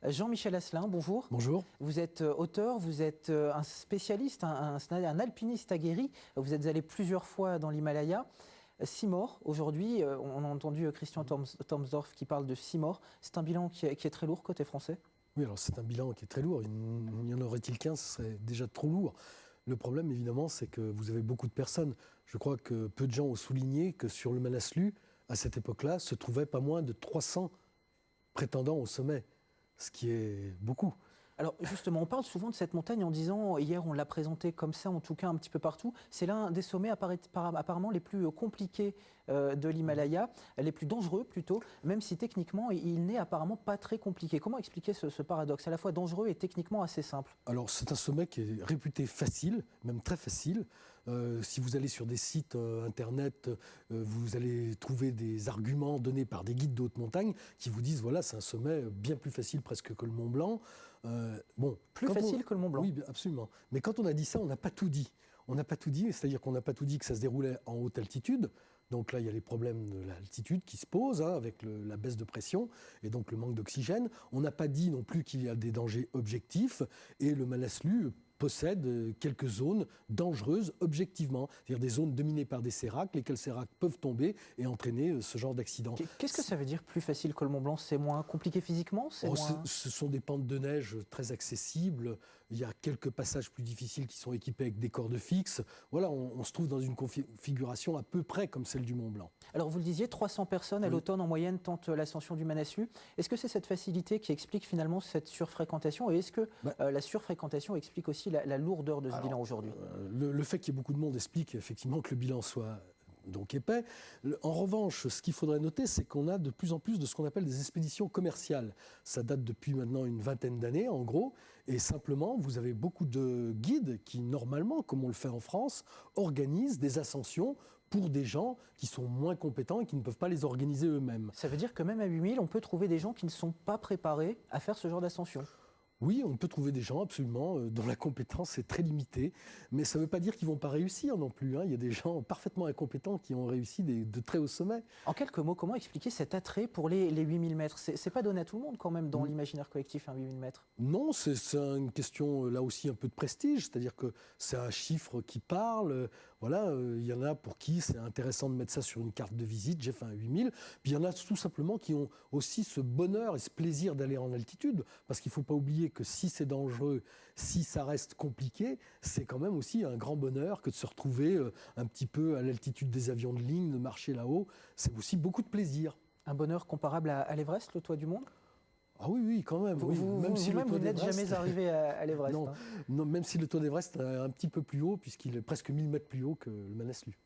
Jean-Michel Asselin, bonjour. Bonjour. Vous êtes auteur, vous êtes un spécialiste, un alpiniste aguerri. Vous êtes allé plusieurs fois dans l'Himalaya. 6 morts aujourd'hui. On a entendu Christian Tomsdorf qui parle de 6 morts. C'est un bilan qui est très lourd côté français. Oui, alors c'est un bilan qui est très lourd. Il y en aurait-il qu'un, ce serait déjà trop lourd. Le problème, évidemment, c'est que vous avez beaucoup de personnes. Je crois que peu de gens ont souligné que sur le Manaslu, à cette époque-là, se trouvaient pas moins de 300 prétendants au sommet, ce qui est beaucoup. Alors justement, on parle souvent de cette montagne en disant, hier on l'a présentée comme ça, en tout cas un petit peu partout, c'est l'un des sommets apparemment les plus compliqués de l'Himalaya, les plus dangereux plutôt, même si techniquement il n'est apparemment pas très compliqué. Comment expliquer ce paradoxe, à la fois dangereux et techniquement assez simple? Alors c'est un sommet qui est réputé facile, même très facile. Si vous allez sur des sites internet, vous allez trouver des arguments donnés par des guides de haute montagne qui vous disent voilà, c'est un sommet bien plus facile presque que le Mont Blanc. Plus facile que le Mont Blanc. Oui, absolument. Mais quand on a dit ça, on n'a pas tout dit. On n'a pas tout dit, c'est-à-dire qu'on n'a pas tout dit que ça se déroulait en haute altitude. Donc là, il y a les problèmes de l'altitude qui se posent avec la baisse de pression et donc le manque d'oxygène. On n'a pas dit non plus qu'il y a des dangers objectifs et le Manaslu possède quelques zones dangereuses objectivement, c'est-à-dire des zones dominées par des séracs, lesquels séracs peuvent tomber et entraîner ce genre d'accident. Qu'est-ce que ça veut dire plus facile que le Mont Blanc? C'est moins compliqué physiquement? Ce sont des pentes de neige très accessibles, il y a quelques passages plus difficiles qui sont équipés avec des cordes fixes. Voilà, on se trouve dans une configuration à peu près comme celle du Mont Blanc. Alors vous le disiez, 300 personnes à l'automne en moyenne tentent l'ascension du Manaslu. Est-ce que c'est cette facilité qui explique finalement cette surfréquentation et est-ce que la surfréquentation explique aussi la lourdeur de ce bilan aujourd'hui? Le fait qu'il y ait beaucoup de monde explique effectivement que le bilan soit donc épais. En revanche, ce qu'il faudrait noter, c'est qu'on a de plus en plus de ce qu'on appelle des expéditions commerciales. Ça date depuis maintenant une vingtaine d'années, en gros, et simplement, vous avez beaucoup de guides qui, normalement, comme on le fait en France, organisent des ascensions pour des gens qui sont moins compétents et qui ne peuvent pas les organiser eux-mêmes. Ça veut dire que même à 8000, on peut trouver des gens qui ne sont pas préparés à faire ce genre d'ascension? Oui, on peut trouver des gens absolument dont la compétence est très limitée, mais ça ne veut pas dire qu'ils ne vont pas réussir non plus. Il y a des gens parfaitement incompétents qui ont réussi de très hauts sommets. En quelques mots, comment expliquer cet attrait pour les 8000 mètres? C'est pas donné à tout le monde quand même dans l'imaginaire collectif, 8000 mètres. Non, c'est une question là aussi un peu de prestige, c'est-à-dire que c'est un chiffre qui parle. Voilà, il y en a pour qui c'est intéressant de mettre ça sur une carte de visite, j'ai fait un 8000. Puis il y en a tout simplement qui ont aussi ce bonheur et ce plaisir d'aller en altitude, parce qu'il ne faut pas oublier que si c'est dangereux, si ça reste compliqué, c'est quand même aussi un grand bonheur que de se retrouver un petit peu à l'altitude des avions de ligne, de marcher là-haut. C'est aussi beaucoup de plaisir. Un bonheur comparable à l'Everest, le toit du monde? Ah oui, oui, quand même. Vous n'êtes jamais arrivé à l'Everest. Non, même si le toit d'Everest est un petit peu plus haut, puisqu'il est presque 1000 mètres plus haut que le Manaslu.